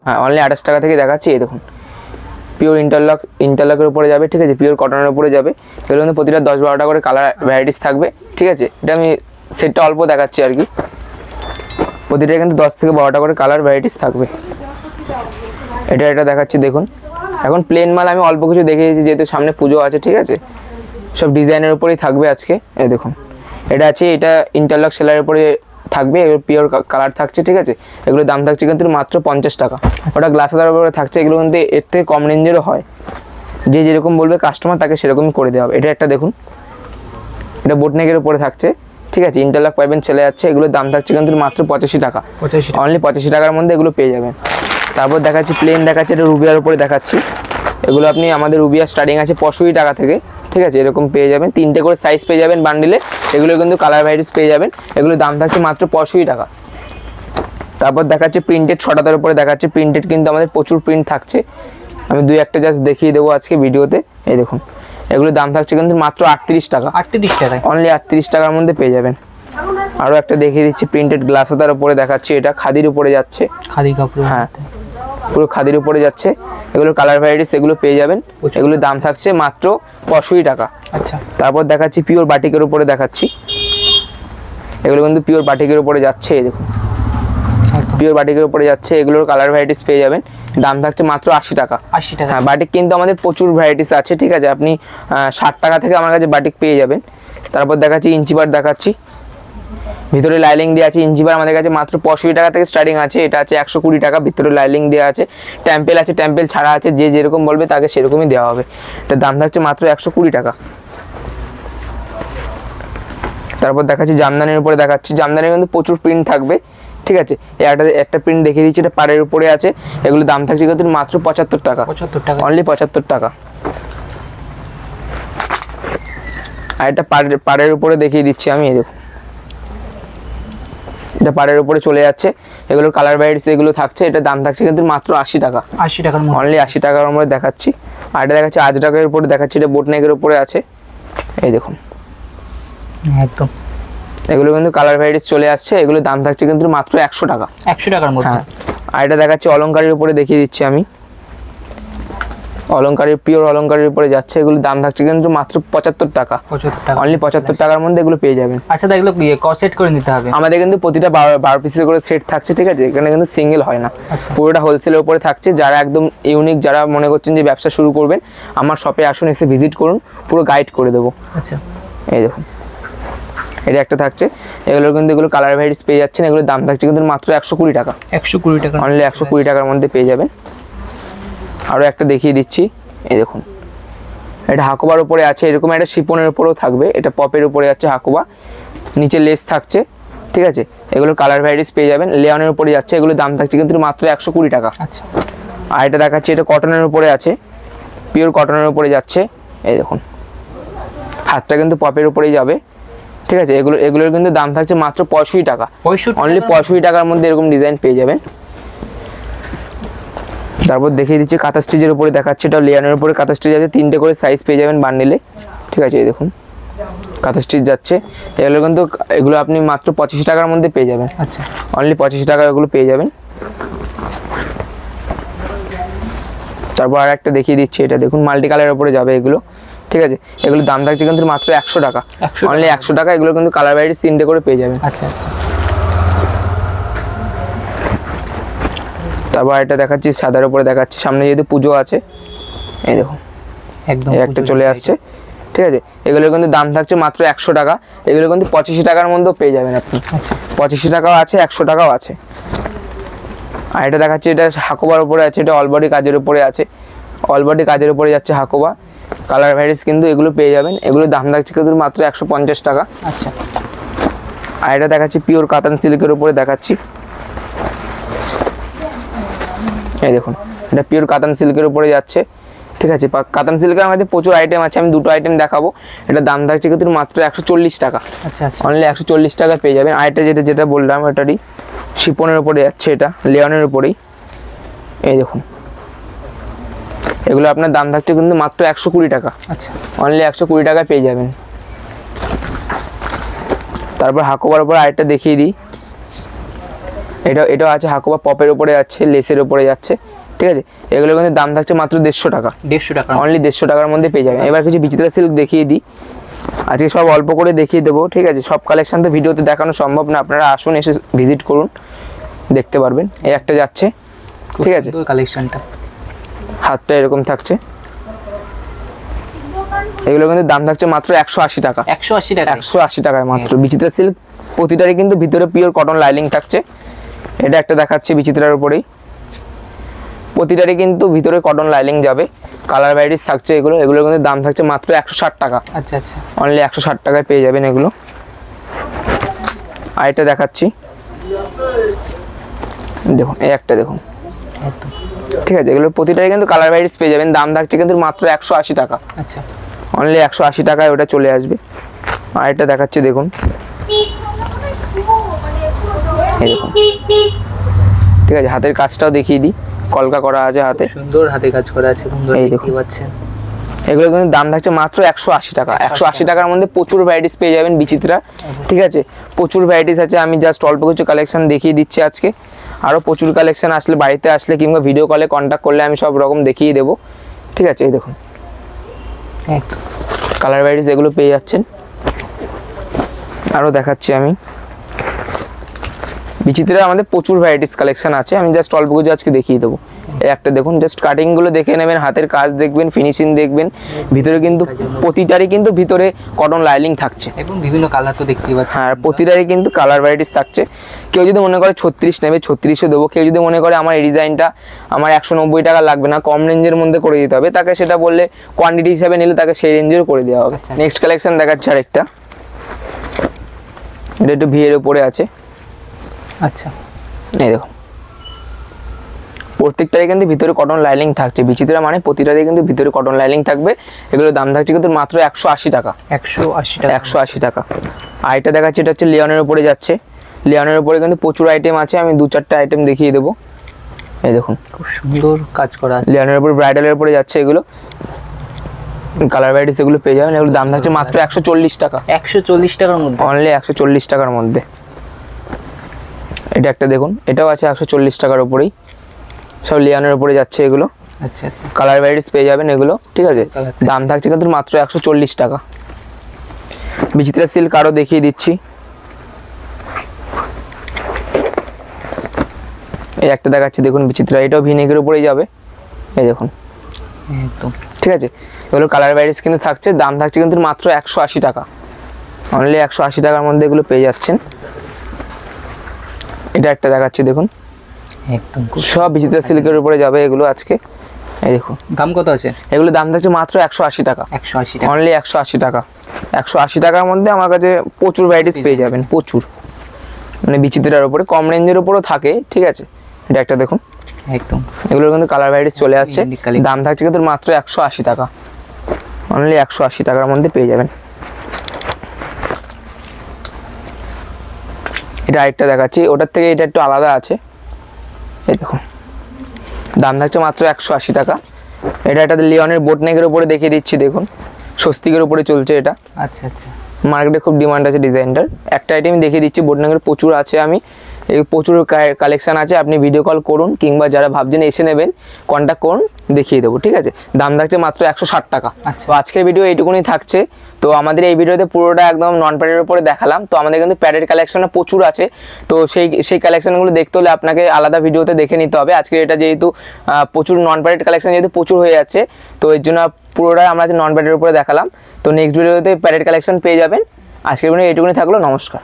হ্যাঁ অনলি 28 টাকা থেকে দেখাচ্ছি। এই দেখুন পিওর ইন্টারলকের উপরে যাবে, ঠিক আছে, পিওর কটনের উপরে যাবে। এগুলো কিন্তু প্রতিটা 10-12টা করে কালার ভ্যারাইটিস থাকবে, ঠিক আছে। এটা আমি সেটটা অল্প দেখাচ্ছি আর কি, প্রতিটা কিন্তু 10 থেকে 12টা করে কালার ভ্যারাইটিস থাকবে। এটা দেখাচ্ছি দেখুন। এখন প্লেন মাল আমি অল্প কিছু দেখিয়েছি যেহেতু সামনে পুজো আছে, ঠিক আছে, সব ডিজাইনের উপরেই থাকবে আজকে। এই দেখুন এটা আছে, এটা ইন্টারলক সেলারের উপরে থাকবে, এগুলো পিওর কালার থাকছে, ঠিক আছে। এগুলোর দাম থাকছে কিন্তু মাত্র 50 টাকা। ওটা গ্লাস হাতার উপরে থাকছে, এগুলো কিন্তু এর থেকে কম রেঞ্জেরও হয়, যে যেরকম বলবে কাস্টমার তাকে সেরকমই করে দেওয়া হবে। এটা একটা দেখুন, এটা বোটনেকের উপরে থাকছে, ঠিক আছে, ইন্টারলক পাইবেন চলে যাচ্ছে। এগুলোর দাম থাকছে কিন্তু মাত্র 85 টাকা, অনলি 85 টাকার মধ্যে এগুলো পেয়ে যাবেন। তারপর দেখাচ্ছি প্লেন দেখাচ্ছি, এটা রুবিয়ার উপরে দেখাচ্ছি। এগুলো আপনি আমাদের রুবিয়া স্টার্টিং আছে 65 টাকা থেকে, ঠিক আছে, এরকম পেয়ে যাবেন। 3টে করে সাইজ পেয়ে যাবেন বান্ডিলে, এগুলো কিন্তু কালার ভ্যারাইটিস পেয়ে যাবেন। এগুলোর দাম থাকছে মাত্র 65 টাকা। তারপর দেখাচ্ছে প্রিন্টেড শটাতার উপরে দেখাচ্ছে, প্রিন্টেড কিন্তু আমাদের প্রচুর প্রিন্ট থাকছে, আমি 2-1টা জাস্ট দেখিয়ে দেবো আজকে ভিডিওতে। এই দেখুন এগুলোর দাম থাকছে কিন্তু মাত্র 38 টাকা, 38 টাকায়, অনলি 38 টাকার মধ্যে পেয়ে যাবেন। আরও একটা দেখিয়ে দিচ্ছি প্রিন্টেড গ্লাস হাতার উপরে দেখাচ্ছি, এটা খাদির উপরে যাচ্ছে, খাদি কাপড়, হ্যাঁ পুরো খাদির উপরে যাচ্ছে। এগুলোর কালার ভ্যারাইটিস এগুলো পেয়ে যাবেন, এগুলোর দাম থাকছে মাত্র 85 টাকা। আচ্ছা তারপর দেখাচ্ছি পিওর বাটিকের উপরে দেখাচ্ছি, এগুলো কিন্তু পিওর বাটিকের উপরে যাচ্ছে। এই দেখুন পিওর বাটিকের উপরে যাচ্ছে, এগুলোর কালার ভ্যারাইটিস পেয়ে যাবেন, দাম থাকছে মাত্র 80 টাকা। 80 টাকা, হ্যাঁ বাটিক কিন্তু আমাদের প্রচুর ভ্যারাইটিস আছে, ঠিক আছে, আপনি 60 টাকা থেকে আমার কাছে বাটিক পেয়ে যাবেন। তারপর দেখাচ্ছি ইঞ্চিবার দেখাচ্ছি, ভিতরে লাইলিং দেওয়া আছে। ইঞ্চিবার আমাদের কাছে মাত্র 65 টাকা থেকে স্টার্টিং আছে, এটা আছে 120 টাকা, ভিতরে লাইলিং দেওয়া আছে, টেম্পেল আছে, টেম্পেল ছাড়া আছে, যে যেরকম বলবে তাকে সেরকমই দেওয়া হবে। এটার দাম থাকছে মাত্র 120 টাকা। তারপর দেখাচ্ছি জামদানির উপরে দেখাচ্ছি, জামদানির কিন্তু প্রচুর প্রিন্ট থাকবে, ঠিক আছে। একটা প্রিন্ট দেখিয়ে দিচ্ছি, এটা পাড়ের উপরে আছে, এগুলো দাম থাকছে কিন্তু মাত্র 75 টাকা, 75 টাকা, অনলি 75 টাকা। আর এটা পাড়ের উপরে দেখিয়ে দিচ্ছি আমি, এই দেখুন এটা পাড়ের উপরে চলে যাচ্ছে, এগুলোর কালার ভ্যারাইটিস এগুলো থাকছে, এটা দাম থাকছে কিন্তু মাত্র 80 টাকা, 80 টাকার মধ্যে, অনলি 80 টাকার মধ্যে দেখাচ্ছি। আর এটা দেখাচ্ছি আজরাকের উপরে দেখাচ্ছি, এটা বোটনেকের উপরে আছে, এই দেখুন একদম এগুলো কিন্তু কালার ভ্যারাইটিস চলে আসছে, এগুলোর দাম থাকছে কিন্তু মাত্র 100 টাকা, 100 টাকার মধ্যে। হ্যাঁ আর এটা দেখাচ্ছি অলংকারের উপরে দেখিয়ে দিচ্ছি আমি, অলংকারের পিওর অলংকারের উপরে যাচ্ছে, এগুলোর দাম থাকছে কিন্তু মাত্র 75 টাকা, 75 টাকা, অনলি 75 টাকার মধ্যে এগুলো পেয়ে যাবেন। আচ্ছা এগুলো সেট করে নিতে হবে আমাদের কিন্তু প্রতিটা 12 পিসের করে সেট থাকছে, ঠিক আছে, এখানে কিন্তু সিঙ্গেল হয় না, পুরোটা হোলসেলের উপরে থাকছে। যারা একদম ইউনিক, যারা মনে করছেন যে ব্যবসা শুরু করবেন, আমার শপে আসুন, এসে ভিজিট করুন, পুরো গাইড করে দেবো। আচ্ছা এই দেখুন এটা একটা থাকছে, এগুলোর কিন্তু এগুলো কালার ভ্যারাইটিস পেয়ে যাচ্ছেন, এগুলোর দাম থাকছে কিন্তু মাত্র 120 টাকা, 120 টাকা, অনলি 120 টাকার মধ্যে পেয়ে যাবেন। আরও একটা দেখিয়ে দিচ্ছি, এই দেখুন এটা হাকোবার উপরে আছে, এরকম একটা শিপনের উপরেও থাকবে, এটা পপের উপরে যাচ্ছে হাকোবা, নিচে লেস থাকছে, ঠিক আছে, এগুলোর কালার ভ্যারাইটিস পেয়ে যাবেন। লেওনের উপরে যাচ্ছে, এগুলোর দাম থাকছে কিন্তু মাত্র 120 টাকা। আচ্ছা আর এটা দেখাচ্ছি, এটা কটনের উপরে আছে, পিওর কটনের উপরে যাচ্ছে, এই দেখুন হাতটা কিন্তু পপের উপরেই যাবে, ঠিক আছে, এগুলোর কিন্তু দাম থাকছে মাত্র 65 টাকা, অনলি 65 টাকার মধ্যে এরকম ডিজাইন পেয়ে যাবেন। তারপর দেখিয়ে দিচ্ছি কাঁথা স্টিচের উপরে দেখাচ্ছি, এটা লেয়ানের উপরে কাঁথা স্টিচ আছে, 3টে করে সাইজ পেয়ে যাবেন বান্ডিলে, ঠিক আছে, এই দেখুন কাঁথা স্টিচ যাচ্ছে, এগুলো কিন্তু এগুলো আপনি মাত্র 85 টাকার মধ্যে পেয়ে যাবেন। আচ্ছা অনলি 85 টাকা এগুলো পেয়ে যাবেন। তারপর আর একটা দেখিয়ে দিচ্ছি, এটা দেখুন মাল্টি কালারের উপরে যাবে এগুলো, ঠিক আছে, এগুলোর দাম থাকছে কিন্তু মাত্র 100 টাকা, অনলি 100 টাকা, এগুলো কিন্তু কালার ভ্যারাইটিস 3টে করে পেয়ে যাবেন। আচ্ছা আচ্ছা তারপর এটা দেখাচ্ছি সাদার উপরে দেখাচ্ছি, সামনে যেহেতু পুজো আছে, এই দেখুন একদম একটা চলে আসছে, ঠিক আছে, এগুলোর কিন্তু দাম থাকছে মাত্র 100 টাকা, এগুলো কিন্তু 85 টাকার মধ্যেও পেয়ে যাবেন আপনি। আচ্ছা 85 টাকাও আছে, 100 টাকাও আছে। আর এটা দেখাচ্ছি, এটা হাকোবার উপরে আছে, এটা অলবডি কাজের উপরে আছে, অলবডি কাজের উপরে যাচ্ছে হাকোবা, কালার ভ্যারাইটিস কিন্তু এগুলো পেয়ে যাবেন, এগুলোর দাম থাকছে কিন্তু মাত্র 150 টাকা। আচ্ছা আর এটা দেখাচ্ছি পিওর কাতান সিল্কের উপরে দেখাচ্ছি, এই দেখুন এটা পিওর কাতান সিল্কের উপরে যাচ্ছে, ঠিক আছে, কাতান সিল্কের আমাদের প্রচুর আইটেম আছে, আমি দুটো আইটেম দেখাবো। এটা দাম থাকছে কিন্তু মাত্র 140 টাকা, আচ্ছা আচ্ছা অনলি 140 টাকা পেয়ে যাবেন। আর এটা যেটা বললাম এটারই শিপনের উপরে যাচ্ছে, এটা লেওনের উপরেই, এই দেখুন এগুলো আপনার দাম থাকছে কিন্তু মাত্র 120 টাকা, আচ্ছা অনলি 120 টাকায় পেয়ে যাবেন। তারপর হাকোবার উপর আরেকটা দেখিয়ে দিই, এটাও আছে হাকোবা পপের উপরে যাচ্ছে, লেসের উপরে যাচ্ছে, ঠিক আছে। এগুলো কিন্তু দাম থাকছে মাত্র 150 টাকা, 150 টাকা অনলি 150 টাকার মধ্যে পেয়ে যাবেন। এবার কিছু বিচিত্রা সিল্ক দেখিয়ে দিই, আজকে সব অল্প করে দেখিয়ে দেবো, ঠিক আছে। সব কালেকশন তো ভিডিওতে দেখানো সম্ভব না, আপনারা আসুন, এসে ভিজিট করুন, দেখতে পারবেন। এই একটা যাচ্ছে, ঠিক আছে, কালেকশনটা হাতটা এরকম থাকছে। এগুলো কিন্তু দাম থাকছে মাত্র 180 টাকা, 180 টাকা, 180 টাকায় মাত্র। বিচিত্রা সিল্ক প্রতিটারই কিন্তু ভিতরে পিওর কটন লাইনিং থাকছে। এটা একটা দেখাচ্ছে বিচিত্রার উপরেই, প্রতিটারই কিন্তু ভিতরে কটন লাইনিং যাবে, কালার ভ্যারাইটিস থাকছে। এগুলো কিন্তু দাম থাকছে মাত্র 160 টাকা, আচ্ছা আচ্ছা, অনলি 160 টাকায় পেয়ে যাবেন এগুলো। আর এটা দেখাচ্ছি, দেখুন এই একটা দেখুন, একদম ঠিক আছে। এগুলো প্রতিটারই কিন্তু কালার ভ্যারাইটিস পেয়ে যাবেন, দাম থাকছে কিন্তু মাত্র 180 টাকা, আচ্ছা। অনলি 180 টাকায় ওটা চলে আসবে। আর এটা দেখাচ্ছি দেখুন, এই দেখুন, ঠিক আছে। হাতের কাজটাও দেখিয়ে দিই, কলকা করা আছে হাতে, সুন্দর হাতে কাজ করা আছে বন্ধুরা, এই দেখতে দেখুন। পাচ্ছেন। এগুলো কিন্তু দাম থাকছে মাত্র 180 টাকা, 180 টাকার মধ্যে প্রচুর ভ্যারাইটিস পেয়ে যাবেন বিচিত্রা, ঠিক আছে। প্রচুর ভ্যারাইটিস আছে, আমি জাস্ট অল্প কিছু কালেকশন দেখিয়ে দিচ্ছি আজকে। আরও প্রচুর কালেকশন আসলে, বাড়িতে আসলে কিংবা ভিডিও কলে কন্ট্যাক্ট করলে আমি সব রকম দেখিয়ে দেবো, ঠিক আছে। এই দেখুন একদম কালার ভ্যারাইটিস এগুলো পেয়ে যাচ্ছেন। আরও দেখাচ্ছি আমি, বিচিত্রা আমাদের প্রচুর ভ্যারাইটিস কালেকশন আছে, আমি জাস্ট অল্প কিছু আজকে দেখিয়ে দেবো। এই একটা দেখুন, জাস্ট কাটিংগুলো দেখে নেবেন, হাতের কাজ দেখবেন, ফিনিশিং দেখবেন। ভিতরে কিন্তু প্রতিটারই কিন্তু ভিতরে কটন লাইনিং থাকছে, এবং বিভিন্ন কালার তো দেখতেই পাচ্ছেন। আর প্রতিটারই কিন্তু কালার ভ্যারাইটিস থাকছে। কেউ যদি মনে করে 36 নেবে, 36ও দেবো। কেউ যদি মনে করে আমার এই ডিজাইনটা আমার 190 টাকা লাগবে না, কম রেঞ্জের মধ্যে করে দিতে হবে, তাকে সেটা বললে কোয়ান্টিটি হিসাবে নিলে তাকে সেই রেঞ্জের করে দেওয়া হবে। আচ্ছা। নেক্সট কালেকশন দেখাচ্ছে আরেকটা, এটা একটু ভিয়ের উপরে আছে, আচ্ছা, এই দেখুন। প্রত্যেকটাই কিন্তু ভিতরে কটন লাইনিং থাকছে, বিচিত্রা মানে প্রতিটাতে কিন্তু ভিতরে কটন লাইনিং থাকবে। এগুলোর দাম থাকছে কিন্তু মাত্র 180 টাকা, 180 টাকা, 180 টাকা। আর এটা দেখাচ্ছি, এটা হচ্ছে লিওনের উপরে যাচ্ছে। লিওনের উপরে কিন্তু প্রচুর আইটেম আছে, আমি 2-4টা আইটেম দেখিয়ে দেবো। এই দেখুন খুব সুন্দর কাজ করা আছে। লিওনের উপরে ব্রাইডালের উপরে যাচ্ছে, এগুলো কালার ভ্যারাইটিস এগুলো পেয়ে যাবেন। এগুলো দাম থাকছে মাত্র 140 টাকা, 140 টাকার মধ্যে, অনলি 140 টাকার মধ্যে। এটা একটা দেখুন, এটাও আছে 140 টাকার উপরেই, সব লিওনের উপরে যাচ্ছে এগুলো। আচ্ছা আচ্ছা, কালার ভ্যারাইটিস পেয়ে যাবেন এগুলো, ঠিক আছে। কালার থাকছে। দাম থাকছে কিন্তু মাত্র 140 টাকা। বিচিত্রা সিল্ক আরও দেখিয়ে দিচ্ছি, এই একটা দেখাচ্ছি দেখুন বিচিত্রা, এটাও ভিনেকের উপরেই যাবে, এই দেখুন, একদম ঠিক আছে। এগুলো কালার ভ্যারাইটিস কিন্তু থাকছে, দাম থাকছে কিন্তু মাত্র 180 টাকা, অনলি 180 টাকার মধ্যে এগুলো পেয়ে যাচ্ছেন। এটা একটা দেখাচ্ছি দেখুন, একদম খুব সব বিচিত্রা সিল্কের উপরে যাবে এগুলো আজকে, এই দেখুন। দাম কত আছে? এগুলো দাম থাকছে মাত্র 180 টাকা, 180 টাকা, অনলি 180 টাকা। 180 টাকার মধ্যে আমার কাছে প্রচুর ভ্যারাইটিস পেয়ে যাবেন, প্রচুর, মানে বিচিত্রার উপরে কম রেঞ্জের উপরেও থাকে, ঠিক আছে। এটা একটা দেখুন, একদম এগুলোর কিন্তু কালার ভ্যারাইটিস চলে আসছে, unique collection। দাম থাকছে কিন্তু মাত্র 180 টাকা, অনলি 180 টাকার মধ্যে পেয়ে যাবেন। এটা আরেকটা দেখাচ্ছি, ওটার থেকে এটা একটু আলাদা আছে, এই দেখুন, দাম থাকছে মাত্র 180 টাকা। এটা একটা লিওনের বোট নেকের উপরে দেখিয়ে দিচ্ছি, দেখুন স্বস্তিকের উপরে চলছে এটা, আচ্ছা আচ্ছা, মার্কেটে খুব ডিমান্ড আছে ডিজাইনটার। একটা আইটেম দেখিয়ে দিচ্ছি, বোট নেকের প্রচুর আছে, আমি এই প্রচুর কালেকশন আছে, আপনি ভিডিও কল করুন, কিংবা যারা ভাবছেন এসে নেবেন কন্ট্যাক্ট করুন, দেখিয়ে দেবো, ঠিক আছে। দাম থাকছে মাত্র 160 টাকা। আচ্ছা। তো আজকের ভিডিও এইটুকুনি থাকছে। তো আমাদের এই ভিডিওতে পুরোটা একদম নন প্যাডের উপরে দেখালাম, তো আমাদের কিন্তু প্যাডের কালেকশনে প্রচুর আছে, তো সেই কালেকশনগুলো দেখতে হলে আপনাকে আলাদা ভিডিওতে দেখে নিতে হবে। আজকে এটা যেহেতু প্রচুর নন প্যাডের কালেকশন যেহেতু প্রচুর হয়ে যাচ্ছে, তো এর জন্য পুরোটা আমরা নন প্যাডের উপরে দেখালাম। তো নেক্সট ভিডিওতে প্যাডের কালেকশন পেয়ে যাবেন। আজকের ভিডিও এইটুকুনি থাকলো, নমস্কার।